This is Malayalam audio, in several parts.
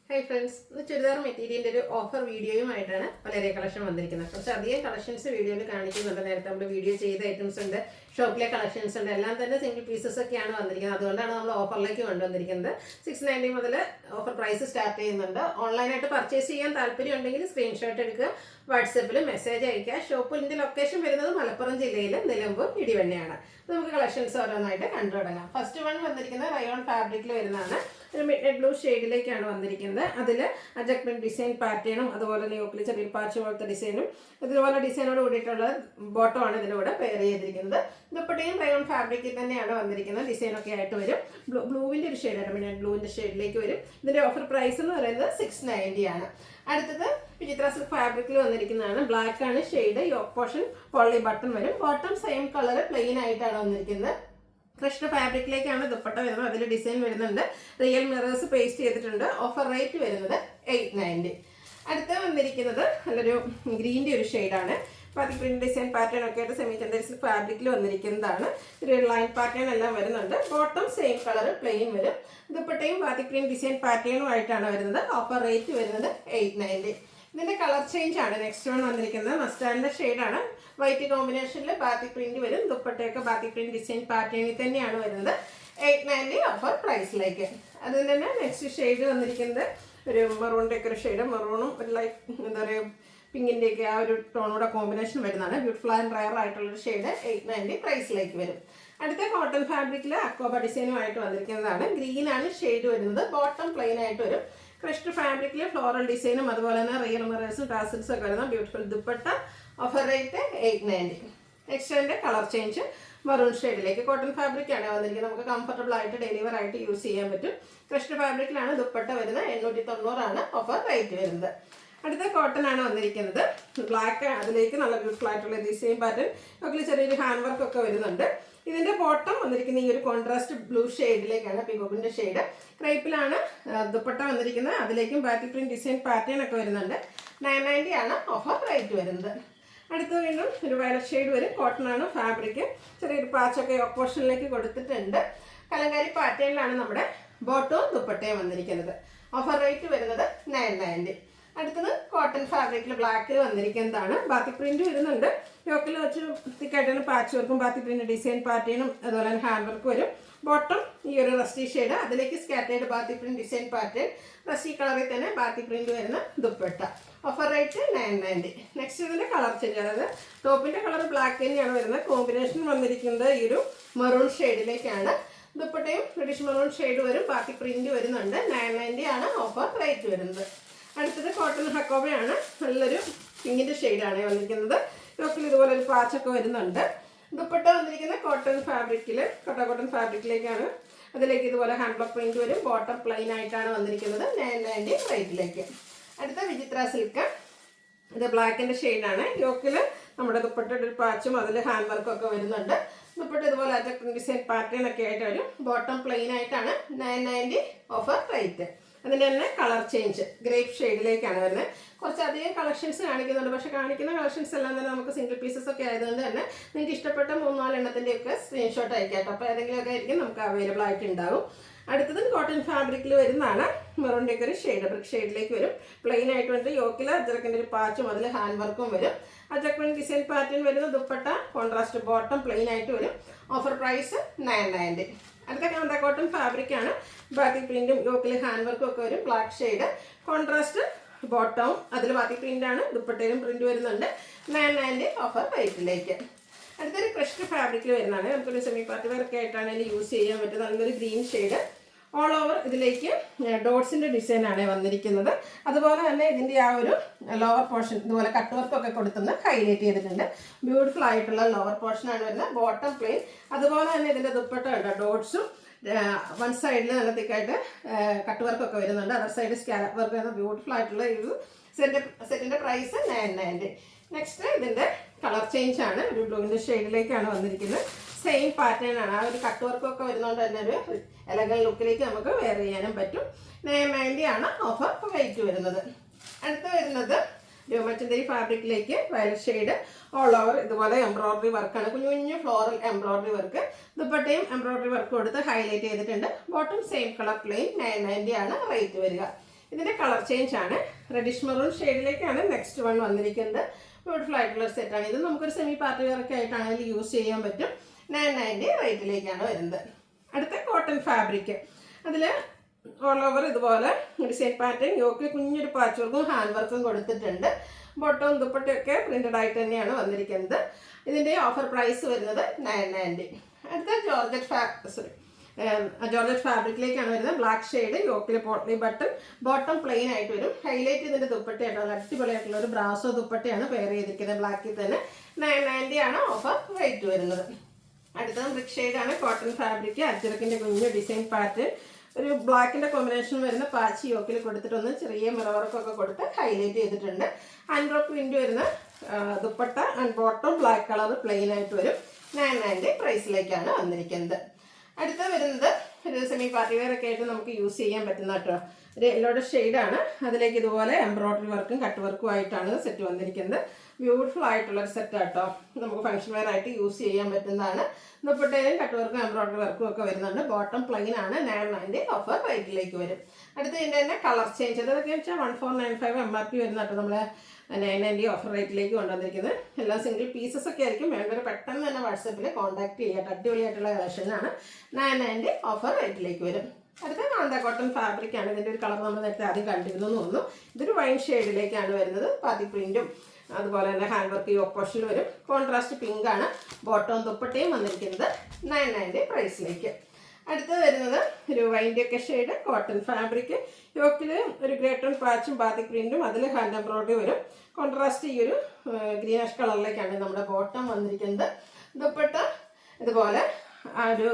Hi friends, this is chudidar material offer video ആയിട്ടാണ് വളരെ കളക്ഷൻ വന്നിരിക്കുന്നത്. കുറച്ച് അധികം കളക്ഷൻസ് വീഡിയോയിൽ കാണിക്കുന്നുണ്ട്. നേരത്തെ നമ്മൾ വീഡിയോ ചെയ്ത ഐറ്റംസ് ഉണ്ട്, ഷോപ്പിലെ കളക്ഷൻസ് ഉണ്ട്, എല്ലാം തന്നെ സിംഗിൾ പീസസ് ഒക്കെയാണ് വന്നിരിക്കുന്നത്. അതുകൊണ്ടാണ് നമ്മൾ ഓഫറിലേക്ക് കൊണ്ടുവന്നിരിക്കുന്നത്. 690 മുതൽ ഓഫർ പ്രൈസ് സ്റ്റാർട്ട് ചെയ്യുന്നുണ്ട്. ഓൺലൈനായിട്ട് പർച്ചേസ് ചെയ്യാൻ താല്പര്യം ഉണ്ടെങ്കിൽ സ്ക്രീൻഷോട്ട് എടുക്കുക, വാട്സപ്പിൽ മെസ്സേജ് അയക്കുക. ഷോപ്പിൻ്റെ ലൊക്കേഷൻ വരുന്നത് മലപ്പുറം ജില്ലയിൽ നിലമ്പൂർ ഇടിവണ്ണയാണ്. നമുക്ക് കളക്ഷൻസ് ഓരോന്നായിട്ട് കണ്ടു തുടങ്ങാം. ഫസ്റ്റ് വൺ വന്നിരിക്കുന്നത് റയോൺ ഫാബ്രിക്കിൽ വരുന്നതാണ്. ഒരു മിഡ് ബ്ലൂ ഷെയ്ഡിലേക്കാണ് വന്നിരിക്കുന്നത്. അതിൽ അജക്മെന്റ് ഡിസൈൻ പാറ്റേണും അതുപോലെ യോക്കിൽ ചെറിയ പാച്ച് പോലത്തെ ഡിസൈനും ഇതുപോലെ ഡിസൈനോട് കൂടിയിട്ടുള്ള ബോട്ടമാണ് ഇതിലൂടെ പെയർ ചെയ്തിരിക്കുന്നത്. ദുപ്പട്ടയും റയോൺ ഫാബ്രിക്കിൽ തന്നെയാണ് വന്നിരിക്കുന്നത്. ഡിസൈനൊക്കെ ആയിട്ട് വരും. ബ്ലൂവിൻ്റെ ഒരു ഷെയ്ഡാണ്, മിഡ് ബ്ലൂവിൻ്റെ ഷെയ്ഡിലേക്ക് വരും. ഇതിൻ്റെ ഓഫർ പ്രൈസ് എന്ന് പറയുന്നത് 690 ആണ്. അടുത്തത് വിചിത്ര സിൽക്ക് ഫാബ്രിക്കിൽ വന്നിരിക്കുന്നതാണ്. ബ്ലാക്ക് ആണ് shade. Yoke portion poly button വരും. ബോട്ടം സെയിം കളർ പ്ലെയിൻ ആയിട്ടാണ് വന്നിരിക്കുന്നത്. ക്രഷ്ഡ് ഫാബ്രിക്കിലേക്കാണ് ദുപ്പട്ട വരുന്നത്. അതിൽ ഡിസൈൻ വരുന്നുണ്ട്. റിയൽ മിറേഴ്സ് പേസ്റ്റ് ചെയ്തിട്ടുണ്ട്. ഓഫർ റേറ്റ് വരുന്നത് 890. അടുത്ത വന്നിരിക്കുന്നത് നല്ലൊരു ഗ്രീൻ്റെ ഒരു ഷെയ്ഡാണ്. പാതി പ്രിന്റ് ഡിസൈൻ പാറ്റേൺ ഒക്കെ ആയിട്ട് സെമി ചന്ദരിസിൽ ഫാബ്രിക്കിൽ വന്നിരിക്കുന്നതാണ്. ഒരു ലൈൻ പാറ്റേൺ എല്ലാം വരുന്നുണ്ട്. ബോട്ടം സെയിം കളർ പ്ലെയിൻ വരും. ദുപ്പട്ടയും പാതി പ്രിന്റ് ഡിസൈൻ പാറ്റേണും ആയിട്ടാണ് വരുന്നത്. ഓഫർ റേറ്റ് വരുന്നത് 890. ഇതിൻ്റെ കളർ ചേഞ്ച് ആണ് നെക്സ്റ്റ് വൺ വന്നിരിക്കുന്നത്. മസ്റ്റാർഡിൻ്റെ ഷെയ്ഡാണ്. വൈറ്റ് കോമ്പിനേഷനിൽ ബാത്തിക് പ്രിന്റ് വരും. ദുപ്പട്ടയൊക്കെ ബാത്തിക് പ്രിന്റ് ഡിസൈൻ പാറ്റേണിൽ തന്നെയാണ് വരുന്നത്. 890 ഓഫർ പ്രൈസിലേക്ക്. അതിൽ തന്നെ നെക്സ്റ്റ് ഷെയ്ഡ് വന്നിരിക്കുന്നത് ഒരു മെറൂണിൻ്റെ ഒക്കെ ഒരു ഷെയ്ഡ്. മെറൂണും ഒരു ലൈറ്റ് എന്താ പറയുക പിങ്കിൻ്റെയൊക്കെ ആ ഒരു ടോണൂടെ കോമ്പിനേഷൻ വരുന്നതാണ്. ബ്യൂട്ടിഫുൾ ആൻഡ് റയർ ആയിട്ടുള്ളൊരു ഷെയ്ഡ് 890 പ്രൈസിലേക്ക് വരും. അടുത്ത കോട്ടൺ ഫാബ്രിക്കിൽ അക്കോബ ഡിസൈനുമായിട്ട് വന്നിരിക്കുന്നതാണ്. ഗ്രീനാണ് ഷെയ്ഡ് വരുന്നത്. ബോട്ടം പ്ലെയിൻ ആയിട്ട് വരും. ക്രഷ്ഡ് ഫാബ്രിക്കിൽ ഫ്ലോറൽ ഡിസൈനും അതുപോലെ തന്നെ റിയൽ മിറേഴ്സും ടാസിൽസും ഒക്കെ വരുന്ന beautiful dupatta. Offer rate 890. Next അതിൻ്റെ കളർ ചേഞ്ച് മറൂൺ ഷെയ്ഡിലേക്ക്. കോട്ടൺ ഫാബ്രിക് ആണ് വന്നിരിക്കുന്നത്. നമുക്ക് കംഫർട്ടബിൾ ആയിട്ട് ഡെലിവർ ആയിട്ട് യൂസ് ചെയ്യാൻ പറ്റും. ക്രഷ്ഡ് ഫാബ്രിക്കിലാണ് ദുപ്പട്ട വരുന്നത്. 890 ആണ് ഓഫർ റേറ്റ് വരുന്നത്. അടുത്ത കോട്ടൺ ആണ് വന്നിരിക്കുന്നത്. ബ്ലാക്ക്, അതിലേക്ക് നല്ല ബ്യൂട്ടിഫുൾ ആയിട്ടുള്ള ഡിസൈൻ പാറ്റേൺ ഒക്കെ ചെറിയൊരു ഹാൻഡ് വർക്ക് ഒക്കെ വരുന്നുണ്ട്. ഇതിൻ്റെ ബോട്ടം വന്നിരിക്കുന്ന ഈ ഒരു കോൺട്രാസ്റ്റ് ബ്ലൂ ഷെയ്ഡിലേക്കാണ്. പിഗോബിൻ്റെ ഷെയ്ഡ്. ക്രൈപ്പിലാണ് ദുപ്പട്ട വന്നിരിക്കുന്നത്. അതിലേക്കും ബാറ്റിക് പ്രിന്റ് ഡിസൈൻ പാറ്റേൺ ഒക്കെ വരുന്നുണ്ട്. 990 ആണ് ഓഫർ റേറ്റ് വരുന്നത്. അടുത്ത വീണ്ടും ഒരു വയലറ്റ് ഷെയ്ഡ് വരും. കോട്ടൺ ആണ് ഫാബ്രിക്. ചെറിയൊരു പാച്ചൊക്കെ ഓപ്പോഷനിലേക്ക് കൊടുത്തിട്ടുണ്ട്. കലങ്കാരി പാറ്റേണിലാണ് നമ്മുടെ ബോട്ടവും ദുപ്പട്ടയും വന്നിരിക്കുന്നത്. ഓഫർ റേറ്റ് വരുന്നത് 990. അടുത്തത് കോട്ടൺ ഫാബ്രിക്കിൽ ബ്ലാക്കിൽ വന്നിരിക്കുന്നതാണ്. ബാത്തിക് പ്രിന്റ് വരുന്നുണ്ട്. യോക്കിൽ വെച്ച് തിക്കായിട്ടാണ് പാച്ച് വർക്കും ബാത്തിക് പ്രിന്റ് ഡിസൈൻ പാറ്റേണും അതുപോലെ തന്നെ ഹാൻഡ് വർക്ക് വരും. ബോട്ടം ഈ ഒരു റസ്റ്റി ഷെയ്ഡ്. അതിലേക്ക് scattered batik print design pattern. Rusty കളറിൽ തന്നെ ബാത്തിക് പ്രിന്റ് വരുന്ന ദുപ്പട്ട. Offer rate 990. നെക്സ്റ്റ് ഇതിൻ്റെ കളർ ചേഞ്ച്, അതായത് ടോപ്പിൻ്റെ കളർ ബ്ലാക്ക് തന്നെയാണ് വരുന്നത്. കോമ്പിനേഷൻ വന്നിരിക്കുന്നത് ഈ ഒരു മെറൂൺ ഷെയ്ഡിലേക്കാണ്. ദുപ്പട്ടയും റെഡിഷ് മെറൂൺ ഷെയ്ഡ് വരും. ബാത്തിക് പ്രിന്റ് വരുന്നുണ്ട്. 990 ആണ് ഓഫർ റേറ്റ് വരുന്നത്. അടുത്തത് കോട്ടൺ ഹക്കോബയാണ്. നല്ലൊരു പിങ്കിൻ്റെ ഷെയ്ഡാണ് വന്നിരിക്കുന്നത്. യോക്കിൽ ഇതുപോലെ ഒരു പാച്ചൊക്കെ വരുന്നുണ്ട്. ദുപ്പട്ട വന്നിരിക്കുന്നത് കോട്ടൺ ഫാബ്രിക്കിലേക്കാണ്. അതിലേക്ക് ഇതുപോലെ ഹാൻഡ് ബ്ലോക്ക് പ്രിന്റ് വരും. ബോട്ടം പ്ലെയിൻ ആയിട്ടാണ് വന്നിരിക്കുന്നത്. 990 റേറ്റിലേക്ക്. അടുത്ത വിചിത്ര സിൽക്ക്. ഇത് ബ്ലാക്കിൻ്റെ ഷെയ്ഡാണ്. യോക്കിൽ നമ്മുടെ ദുപ്പട്ടയുടെ ഒരു പാച്ചും അതിൽ ഹാൻഡ് വർക്കും ഒക്കെ വരുന്നുണ്ട്. ദുപ്പട്ട ഇതുപോലെ അജക്ട് ഡിസൈൻ പാറ്റേൺ ഒക്കെ ആയിട്ട് വരും. ബോട്ടം പ്ലെയിൻ ആയിട്ടാണ്. 990 ഓഫർ റേറ്റ്. അതിൻ്റെ തന്നെ കളർ ചേഞ്ച് ഗ്രേപ്പ് ഷെയ്ഡിലേക്കാണ് വരുന്നത്. കുറച്ചധികം കളക്ഷൻസ് കാണിക്കുന്നുണ്ട്. പക്ഷേ കാണിക്കുന്ന കളക്ഷൻസ് എല്ലാം തന്നെ നമുക്ക് സിംഗിൾ പീസസ് ഒക്കെ ആയതുകൊണ്ട് തന്നെ നിങ്ങൾക്ക് ഇഷ്ടപ്പെട്ട 3-4 എണ്ണത്തിൻ്റെയൊക്കെ സ്ക്രീൻഷോട്ട് അയക്കാം. അപ്പോൾ ഏതെങ്കിലുമൊക്കെ ആയിരിക്കും നമുക്ക് അവൈലബിൾ ആയിട്ടുണ്ടാവും. അടുത്തത് കോട്ടൺ ഫാബ്രിക്കിൽ വരുന്നതാണ്. മെറൂണിൻ്റെ ഒക്കെ ഒരു ഷെയ്ഡ് ബ്രിക്ക് ഷെയ്ഡിലേക്ക് വരും. പ്ലെയിൻ ആയിട്ട് വന്നിട്ട് യോക്കിൽ അജറക്കിൻ്റെ ഒരു പാച്ചും അതിൽ ഹാൻഡ് വർക്കും വരും. അജക്മെന്റ് ഡിസൈൻ പാറ്റേൺ വരുന്ന ദുപ്പട്ട കോൺട്രാസ്റ്റ് ബോട്ടം പ്ലെയിൻ ആയിട്ട് വരും. Offer price 990. അടുത്ത കാന്ത കോട്ടൺ ഫാബ്രിക്കാണ്. ബാത്തിക് പ്രിന്റും യോക്കിൽ ഹാൻഡ് വർക്കും ഒക്കെ വരും. ബ്ലാക്ക് ഷെയ്ഡ് കോൺട്രാസ്റ്റ് ബോട്ടവും അതിൽ ബാത്തിക് പ്രിന്റാണ്. ദുപ്പട്ടയിലും പ്രിന്റ് വരുന്നുണ്ട്. 990 ഓഫർ റേറ്റിലേക്ക്. അടുത്തൊരു ക്രഷ്ഡ് ഫാബ്രിക്കിൽ വരുന്നതാണ്. നമുക്കൊരു സെമി പാർട്ടി വർക്ക് ആയിട്ടാണ് ഇതിൽ യൂസ് ചെയ്യാൻ പറ്റുന്നത്. നല്ലൊരു ഗ്രീൻ ഷെയ്ഡ്. ഓൾ ഓവർ ഇതിലേക്ക് ഡോട്ട്സിൻ്റെ ഡിസൈനാണ് വന്നിരിക്കുന്നത്. അതുപോലെ തന്നെ ഇതിൻ്റെ ആ ഒരു ലോവർ പോർഷൻ ഇതുപോലെ കട്ട് വർക്കൊക്കെ കൊടുത്തുനിന്ന് ഹൈലൈറ്റ് ചെയ്തിട്ടുണ്ട്. ബ്യൂട്ടിഫുൾ ആയിട്ടുള്ള ലോവർ പോർഷനാണ് വരുന്നത്. Bottom plain. അതുപോലെ തന്നെ ഇതിൻ്റെ ദുപ്പട്ട ഉണ്ട്. ഡോട്ട്സും വൺ സൈഡിൽ നല്ല തിക്കായിട്ട് കട്ട് വർക്കൊക്കെ വരുന്നുണ്ട്. അതർ സൈഡ് സ്കാലപ്പ് വർക്ക് വരുന്ന ബ്യൂട്ടിഫുൾ ആയിട്ടുള്ള ഒരു സെറ്റിൻ്റെ പ്രൈസ് 990. നെക്സ്റ്റ് ഇതിൻ്റെ കളർ ചേഞ്ച് ആണ്. ഒരു ബ്ലൂവിൻ്റെ ഷെയ്ഡിലേക്കാണ് വന്നിരിക്കുന്നത്. സെയിം പാറ്റേൺ ആണ്. ആ ഒരു കട്ട് വർക്കൊക്കെ വരുന്നതുകൊണ്ട് തന്നെ ഒരു എലഗൻ ലുക്കിലേക്ക് നമുക്ക് വെയർ ചെയ്യാനും പറ്റും. 990 ആണ് ഓഫർ റേറ്റ് വരുന്നത്. അടുത്ത് വരുന്നത് രോമച്ചന്തരി ഫാബ്രിക്കിലേക്ക് വയലറ്റ് ഷെയ്ഡ്. ഓൾ ഓവർ ഇതുപോലെ എംബ്രോയിഡറി വർക്കാണ്. കുഞ്ഞു കുഞ്ഞു ഫ്ലോറൽ എംബ്രോയിഡറി വർക്ക്. ദുപ്പട്ടയും എംബ്രോയിഡറി വർക്ക് കൊടുത്ത് ഹൈലൈറ്റ് ചെയ്തിട്ടുണ്ട്. Bottom same colour plain. 990 ആണ് റേറ്റ് വരിക. ഇതിൻ്റെ കളർ ചേഞ്ച് ആണ്. റെഡിഷ് മെറൂൺ ഷെയ്ഡിലേക്കാണ് നെക്സ്റ്റ് വൺ വന്നിരിക്കുന്നത്. ബ്യൂട്ടിഫുൾ ആയിട്ടുള്ള സെറ്റാണ്. ഇത് നമുക്കൊരു സെമി പാർട്ടി വെയറൊക്കെ ആയിട്ടാണെങ്കിൽ യൂസ് ചെയ്യാൻ പറ്റും. 990 റേറ്റിലേക്കാണ് വരുന്നത്. അടുത്ത കോട്ടൺ ഫാബ്രിക്. അതിൽ ഓൾ ഓവർ ഇതുപോലെ ഡിസൈൻ പാറ്റേൺ, യോക്കിൽ കുഞ്ഞൊരു പാച്ച് വർക്കും ഹാൻഡ് വർക്കും കൊടുത്തിട്ടുണ്ട്. ബോട്ടവും ദുപ്പട്ടയൊക്കെ പ്രിന്റഡ് ആയിട്ട് തന്നെയാണ് വന്നിരിക്കുന്നത്. ഇതിൻ്റെ ഓഫർ പ്രൈസ് വരുന്നത് 990. അടുത്ത ജോർജറ്റ് ഫാബ്രിക്കിലേക്കാണ് വരുന്നത്. ബ്ലാക്ക് ഷെയ്ഡ്, യോക്കിൽ പോട്ട്ലി ബട്ടൺ, ബോട്ടം പ്ലെയിൻ ആയിട്ട് വരും. ഹൈലൈറ്റ് ഇതിൻ്റെ ദുപ്പട്ടയായിട്ടാണ്, അടിപൊളിയായിട്ടുള്ള ഒരു ബ്രാസോ ദുപ്പട്ടയാണ് പെയർ ചെയ്തിരിക്കുന്നത്. ബ്ലാക്കിൽ തന്നെ 990 ആണ് ഓഫർ റേറ്റ് വരുന്നത്. അടുത്തത് ബ്രിക്ക് ഷെയ്ഡാണ്, കോട്ടൺ ഫാബ്രിക്, അച്ചടക്കിൻ്റെ കുഞ്ഞ് ഡിസൈൻ പാറ്റേൺ, ഒരു ബ്ലാക്കിൻ്റെ കോമ്പിനേഷൻ വരുന്ന പാച്ച് യോക്കിൽ കൊടുത്തിട്ടൊന്ന് ചെറിയ മിറവർക്കൊക്കെ കൊടുത്ത് ഹൈലൈറ്റ് ചെയ്തിട്ടുണ്ട്. ഹാൻഡ് വർക്ക് പ്രിന്റ് വരുന്ന dupatta and bottom black colour plain ആയിട്ട് വരും. 990 പ്രൈസിലേക്കാണ് വന്നിരിക്കുന്നത്. അടുത്ത വരുന്നത് ഒരു സെമി പാർട്ടി വെയർ ഒക്കെ ആയിട്ട് നമുക്ക് യൂസ് ചെയ്യാൻ പറ്റുന്ന കേട്ടോ ഒരു യെല്ലോയുടെ ഷെയ്ഡാണ്. അതിലേക്ക് ഇതുപോലെ എംബ്രോയ്ഡറി വർക്കും കട്ട് വർക്കും ആയിട്ടാണ് സെറ്റ് വന്നിരിക്കുന്നത്. ബ്യൂട്ടിഫുൾ ആയിട്ടുള്ളൊരു സെറ്റ് കേട്ടോ. നമുക്ക് ഫംഗ്ഷൻ വെയർ ആയിട്ട് യൂസ് ചെയ്യാൻ പറ്റുന്നതാണ്. ദുപ്പട്ടയിലും കട്ട് വർക്കും എംബ്രോയ്ഡറി വർക്കും ഒക്കെ വരുന്നുണ്ട്. ബോട്ടം പ്ലെയിൻ ആണ്. 990 ഓഫർ റേറ്റിലേക്ക് വരും. അടുത്ത ഇതിൻ്റെ തന്നെ കളർ ചേഞ്ച്, അതൊക്കെ വെച്ചാൽ 1495 MRP വരുന്ന കേട്ടോ നമ്മൾ 990 ഓഫർ റേറ്റിലേക്ക് കൊണ്ടുവന്നിരിക്കുന്നത്. എല്ലാം സിംഗിൾ പീസസ് ഒക്കെ ആയിരിക്കും. വേണ്ടവർ പെട്ടെന്ന് തന്നെ വാട്സപ്പിൽ കോൺടാക്ട് ചെയ്യാം. അടിപൊളിയായിട്ടുള്ള കളക്ഷനാണ്. 990 ഓഫർ റേറ്റിലേക്ക് വരും. അടുത്ത കാന്ത കോട്ടൺ ഫാബ്രിക് ആണ്. ഇതിൻ്റെ ഒരു കളർ നമ്മൾ നേരത്തെ ആദ്യം കണ്ടിരുന്നു എന്ന് തോന്നുന്നു. ഇതൊരു വൈൻ ഷെയ്ഡിലേക്കാണ് വരുന്നത്. പാതി പ്രിന്റും അതുപോലെ തന്നെ ഹാൻഡ് വർക്ക് യോക്ക് പോർഷനിൽ വരും. കോൺട്രാസ്റ്റ് പിങ്ക് ആണ്. ബോട്ടവും ദുപ്പട്ടയും വന്നിരിക്കുന്നത് 990 പ്രൈസിലേക്ക്. അടുത്ത് വരുന്നത് ഒരു വൈൻ്റെയൊക്കെ ഷെയ്ഡ്, കോട്ടൺ ഫാബ്രിക്, യോക്കിൽ ഒരു ഗ്രേ ടോൺ പാച്ചും ബാത്തിക് പ്രിന്റും, അതിൽ ഹാൻഡ് എംബ്രോയ്ഡറി വരും. കോൺട്രാസ്റ്റ് ഈ ഒരു ഗ്രീനിഷ് കളറിലേക്കാണ് നമ്മുടെ ബോട്ടം വന്നിരിക്കുന്നത്. ദുപ്പട്ട ഇതുപോലെ ആ ഒരു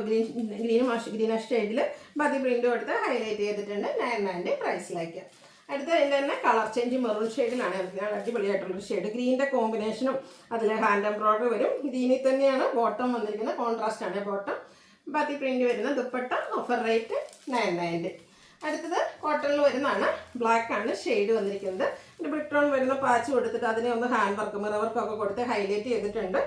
ഗ്രീനിഷ് ഷെയ്ഡിൽ ബാത്തിക് പ്രിന്റ് കൊടുത്ത് ഹൈലൈറ്റ് ചെയ്തിട്ടുണ്ട്. 990 പ്രൈസിലേക്ക്. അടുത്ത അതിൻ്റെ തന്നെ കളർ ചേഞ്ച് മെറൂൺ ഷെയ്ഡിലാണ്. അടിപൊളിയായിട്ടുള്ളൊരു ഷെയ്ഡ്, ഗ്രീനിൻ്റെ കോമ്പിനേഷനും അതിൽ ഹാൻഡ് എംബ്രോയ്ഡറി വരും. ഗ്രീനിൽ തന്നെയാണ് ബോട്ടം വന്നിരിക്കുന്നത്. കോൺട്രാസ്റ്റ് ആണ് ബോട്ടം. ബാത്തി പ്രിന്റ് വരുന്ന ദുപ്പട്ട ഓഫർ റേറ്റ് 990. അടുത്തത് കോട്ടണിൽ വരുന്നതാണ്. ബ്ലാക്ക് ആണ് ഷെയ്ഡ് വന്നിരിക്കുന്നത്. ഒരു ബ്രിക്ക് ടോൺ വരുന്ന പാച്ച് കൊടുത്തിട്ട് അതിനെ ഒന്ന് ഹാൻഡ് വർക്ക് മിറവർക്കൊക്കെ കൊടുത്ത് ഹൈലൈറ്റ് ചെയ്തിട്ടുണ്ട്.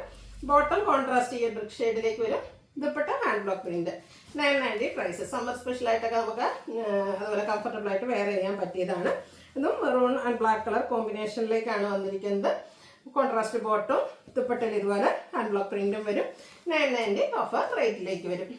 ബോട്ടം കോൺട്രാസ്റ്റ് ഈ ബ്രിക്ക് ഷെയ്ഡിലേക്ക് വരും. Dupatta hand block print. 990 price. Summer സ്പെഷ്യലായിട്ടൊക്കെ നമുക്ക് അതുപോലെ കംഫർട്ടബിൾ ആയിട്ട് വെയർ ചെയ്യാൻ പറ്റിയതാണ്. ഇതും മെറൂൺ ആൻഡ് ബ്ലാക്ക് കളർ കോമ്പിനേഷനിലേക്കാണ് വന്നിരിക്കുന്നത്. കോൺട്രാസ്റ്റ് ബോട്ടും ദുപ്പട്ടയിൽ ഇതുപോലെ ഹാൻഡ് ബ്ലോക്ക് പ്രിന്റും വരും. 990 ഓഫർ റേറ്റിലേക്ക് വരും.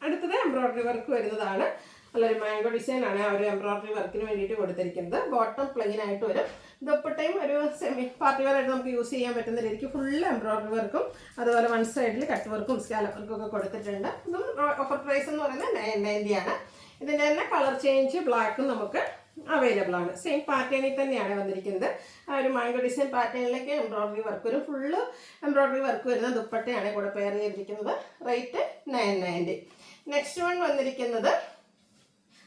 അടുത്തത് എംബ്രോയ്ഡറി വർക്ക് വരുന്നതാണ്. നല്ലൊരു മാംഗോ ഡിസൈൻ ആണ് ആ ഒരു എംബ്രോയ്ഡറി വർക്കിന് വേണ്ടിയിട്ട് കൊടുത്തിരിക്കുന്നത്. ബോട്ടം പ്ലെയിൻ ആയിട്ട് വരും. ദുപ്പട്ടയും ഒരു സെമി പാർട്ടി വെയർ ആയിട്ട് നമുക്ക് യൂസ് ചെയ്യാൻ പറ്റുന്ന രീതിക്ക് ഫുൾ എംബ്രോയ്ഡറി വർക്കും അതുപോലെ വൺ സൈഡിൽ കട്ട് വർക്കും സ്കാലപ്പ് വർക്കും ഒക്കെ കൊടുത്തിട്ടുണ്ട്. ഇതും ഓഫർ പ്രൈസ് എന്ന് പറയുന്നത് 990 ആണ്. ഇതിൻ്റെ തന്നെ കളർ ചേഞ്ച് ബ്ലാക്കും നമുക്ക് അവൈലബിൾ ആണ്. സെയിം പാറ്റേണിൽ തന്നെയാണ് വന്നിരിക്കുന്നത്. ആ ഒരു മാംഗോ ഡിസൈൻ പാറ്റേണിലേക്ക് എംബ്രോയ്ഡറി വർക്ക് വരും. ഫുള്ള് എംബ്രോയ്ഡറി വർക്ക് വരുന്ന ദുപ്പട്ടയാണ് കൂടെ പെയർ ചെയ്തിരിക്കുന്നത്. റേറ്റ് 990. നെക്സ്റ്റ് വൺ വന്നിരിക്കുന്നത്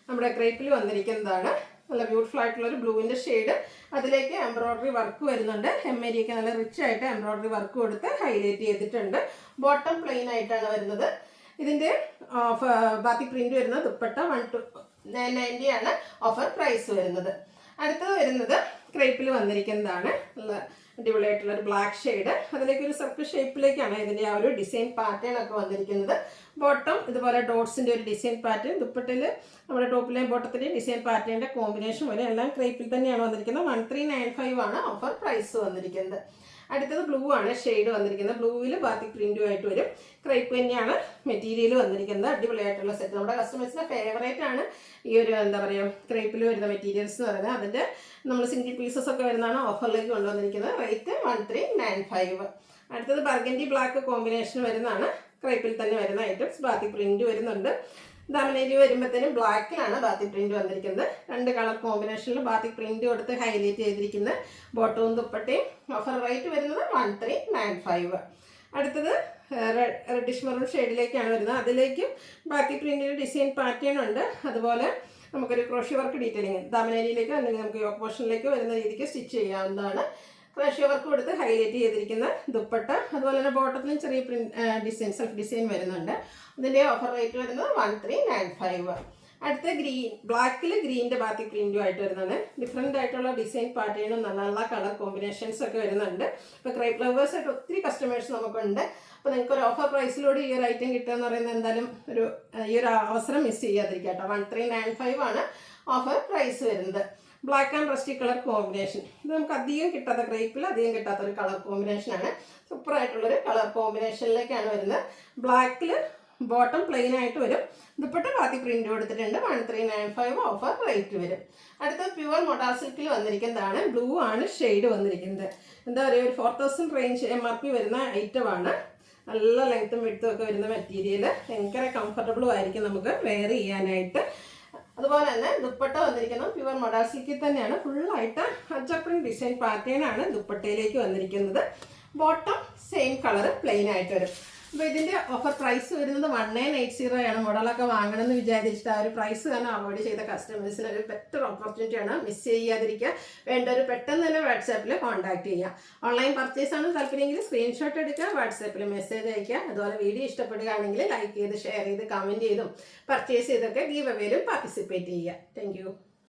നമ്മുടെ ക്രേപ്പിൽ വന്നിരിക്കുന്നതാണ്. നല്ല ബ്യൂട്ടിഫുൾ ആയിട്ടുള്ളൊരു ബ്ലൂവിൻ്റെ ഷെയ്ഡ്, അതിലേക്ക് എംബ്രോയ്ഡറി വർക്ക് വരുന്നുണ്ട്. ഹെമ്മേരിയൊക്കെ നല്ല റിച്ച് ആയിട്ട് എംബ്രോയ്ഡറി വർക്ക് കൊടുത്ത് ഹൈലൈറ്റ് ചെയ്തിട്ടുണ്ട്. ബോട്ടം പ്ലെയിൻ ആയിട്ടാണ് വരുന്നത്. ഇതിൻ്റെ ബാത്തിക് പ്രിന്റ് വരുന്ന ദുപ്പട്ട 990 ആണ് ഓഫർ പ്രൈസ് വരുന്നത്. അടുത്തത് വരുന്നത് ക്രേപ്പിൽ വന്നിരിക്കുന്നതാണ്. നല്ല അടിപൊളിയായിട്ടുള്ളൊരു ബ്ലാക്ക് ഷെയ്ഡ്, അതിലേക്ക് ഒരു സർക്കിൾ ഷേപ്പിലേക്കാണ് ഇതിൻ്റെ ആ ഒരു ഡിസൈൻ പാറ്റേൺ ഒക്കെ വന്നിരിക്കുന്നത്. ബോട്ടം ഇതുപോലെ ഡോട്ട്സിൻ്റെ ഒരു ഡിസൈൻ പാറ്റേൺ, ദുപ്പട്ടയിൽ നമ്മുടെ ടോപ്പിലെയും ബോട്ടത്തിലെയും ഡിസൈൻ പാറ്റേണിൻ്റെ കോമ്പിനേഷൻ വരെ എല്ലാം ക്രേപ്പിൽ തന്നെയാണ് വന്നിരിക്കുന്നത്. 1395 ആണ് ഓഫർ പ്രൈസ് വന്നിരിക്കുന്നത്. അടുത്തത് ബ്ലൂ ആണ് ഷെയ്ഡ് വന്നിരിക്കുന്നത്. ബ്ലൂവിൽ ബാത്തിക് പ്രിന്റുമായിട്ട് വരും. ക്രേപ്പ് തന്നെയാണ് മെറ്റീരിയൽ വന്നിരിക്കുന്നത്. അടിപൊളിയായിട്ടുള്ള സെറ്റ്. നമ്മുടെ കസ്റ്റമേഴ്സിൻ്റെ ഫേവറേറ്റ് ആണ് ഈ ഒരു എന്താ പറയുക ക്രേപ്പിൽ വരുന്ന മെറ്റീരിയൽസ് എന്ന് പറയുന്നത്. അതിൻ്റെ നമ്മൾ സിംഗിൾ പീസസ് ഒക്കെ വരുന്നതാണ് ഓഫറിലേക്ക് കൊണ്ടുവന്നിരിക്കുന്നത്. റേറ്റ് 1395. അടുത്തത് ബർഗൻഡി ബ്ലാക്ക് കോമ്പിനേഷൻ വരുന്നതാണ്. ക്രേപ്പിൽ തന്നെ വരുന്ന ഐറ്റംസ്. ബാത്തിക് പ്രിന്റ് വരുന്നുണ്ട്. ദാമനേരി വരുമ്പോഴത്തേനും ബ്ലാക്കിലാണ് ബാത്തിക് പ്രിന്റ് വന്നിരിക്കുന്നത്. രണ്ട് കളർ കോമ്പിനേഷനിൽ ബാത്തിക് പ്രിന്റ് കൊടുത്ത് ഹൈലൈറ്റ് ചെയ്തിരിക്കുന്ന ബോട്ടവും ദുപ്പട്ടയും. ഓഫർ റേറ്റ് വരുന്നത് 1395. അടുത്തത് റെഡിഷ് മെറൂൺ ഷെയ്ഡിലേക്കാണ് വരുന്നത്. അതിലേക്കും ബാത്തിക് പ്രിന്റിൻ്റെ ഡിസൈൻ പാറ്റേൺ ഉണ്ട്. അതുപോലെ നമുക്കൊരു ക്രോഷ്യ വർക്ക് ഡീറ്റെയിലിംഗ് ദാമനേരിയിലേക്ക് അല്ലെങ്കിൽ നമുക്ക് യോക്ക് പോർഷനിലേക്ക് വരുന്ന രീതിക്ക് സ്റ്റിച്ച് ചെയ്യാവുന്നതാണ്. ക്രോഷ്യ വർക്ക് കൊടുത്ത് ഹൈലൈറ്റ് ചെയ്തിരിക്കുന്ന ദുപ്പട്ട, അതുപോലെ തന്നെ ബോട്ടത്തിലും ചെറിയ ഡിസൈൻ സെൽഫ് ഡിസൈൻ വരുന്നുണ്ട്. അതിൻ്റെ ഓഫർ റേറ്റ് വരുന്നത് 1395. അടുത്ത ഗ്രീൻ, ബ്ലാക്കിൽ ഗ്രീനിൻ്റെ ബാത്തിക് പ്രിന്റുമായിട്ട് വരുന്നതാണ്. ഡിഫറെൻ്റ് ആയിട്ടുള്ള ഡിസൈൻ പാറ്റേണും നല്ല നല്ല കളർ കോമ്പിനേഷൻസ് ഒക്കെ വരുന്നുണ്ട്. ഇപ്പോൾ ക്രേപ്പ് ലവേഴ്സ് ആയിട്ട് ഒത്തിരി കസ്റ്റമേഴ്സ് നമുക്കുണ്ട്. അപ്പോൾ നിങ്ങൾക്ക് ഒരു ഓഫർ പ്രൈസിലൂടെ ഈ ഒരു ഐറ്റം കിട്ടുക എന്ന് പറയുന്നത് എന്തായാലും ഈ ഒരു അവസരം മിസ് ചെയ്യാതിരിക്കുക കേട്ടോ. 1395 ആണ് ഓഫർ പ്രൈസ് വരുന്നത്. Black and rusty colour combination. ഇത് നമുക്ക് അധികം കിട്ടാത്ത, ക്രേപ്പിൽ അധികം കിട്ടാത്തൊരു കളർ കോമ്പിനേഷനാണ്. സൂപ്പറായിട്ടുള്ളൊരു കളർ കോമ്പിനേഷനിലേക്കാണ് വരുന്നത്. ബ്ലാക്കിൽ ബോട്ടം പ്ലെയിൻ ആയിട്ട് വരും. ദുപ്പട്ട പാത്തി പ്രിന്റ് കൊടുത്തിട്ടുണ്ട്. 1395 ഓഫർ റേറ്റ് വരും. അടുത്ത പ്യുവർ മൊഡാൾ സിൽക്കിൽ വന്നിരിക്കുന്നതാണ്. ബ്ലൂ ആണ് ഷെയ്ഡ് വന്നിരിക്കുന്നത്. എന്താ പറയുക, ഒരു 4000 റേഞ്ച് MRP വരുന്ന ഐറ്റമാണ്. നല്ല ലെങ്ത്തും വിഡ്ത്തും ഒക്കെ വരുന്ന മെറ്റീരിയൽ, ഭയങ്കര കംഫർട്ടബിളും ആയിരിക്കും നമുക്ക് വെയർ ചെയ്യാനായിട്ട്. അതുപോലെ തന്നെ ദുപ്പട്ട വന്നിരിക്കുന്നത് പ്യുവർ മൊഡാൾ സിൽക്കിൽ തന്നെയാണ്. ഫുള്ളായിട്ട് അജപ്രിന്റ് ഡിസൈൻ പാറ്റേൺ ആണ് ദുപ്പട്ടയിലേക്ക് വന്നിരിക്കുന്നത്. ബോട്ടം സെയിം കളർ പ്ലെയിൻ ആയിട്ട് വരും. അപ്പോൾ ഇതിൻ്റെ ഓഫർ പ്രൈസ് വരുന്നത് 1980 ആണ്. മോഡലൊക്കെ വാങ്ങണമെന്ന് വിചാരിച്ചിട്ട് ആ ഒരു പ്രൈസ് കാരണം അവോയ്ഡ് ചെയ്ത കസ്റ്റമേഴ്സിന് ഒരു ബെറ്റർ ഓപ്പർച്യൂണിറ്റിയാണ്. മിസ് ചെയ്യാതിരിക്കുക. വേണ്ടവർ പെട്ടെന്ന് തന്നെ വാട്സാപ്പിൽ കോൺടാക്ട് ചെയ്യുക. ഓൺലൈൻ പർച്ചേസ് ആണ് താല്പര്യമെങ്കിൽ സ്ക്രീൻഷോട്ട് എടുക്കുക, വാട്സാപ്പിൽ മെസ്സേജ് അയയ്ക്കുക. അതുപോലെ വീഡിയോ ഇഷ്ടപ്പെടുകയാണെങ്കിൽ ലൈക്ക് ചെയ്ത് ഷെയർ ചെയ്ത് കമൻറ്റ് ചെയ്തും പർച്ചേസ് ചെയ്തൊക്കെ ഗീവ് അവേയിലും പാർട്ടിസിപ്പേറ്റ് ചെയ്യുക. താങ്ക്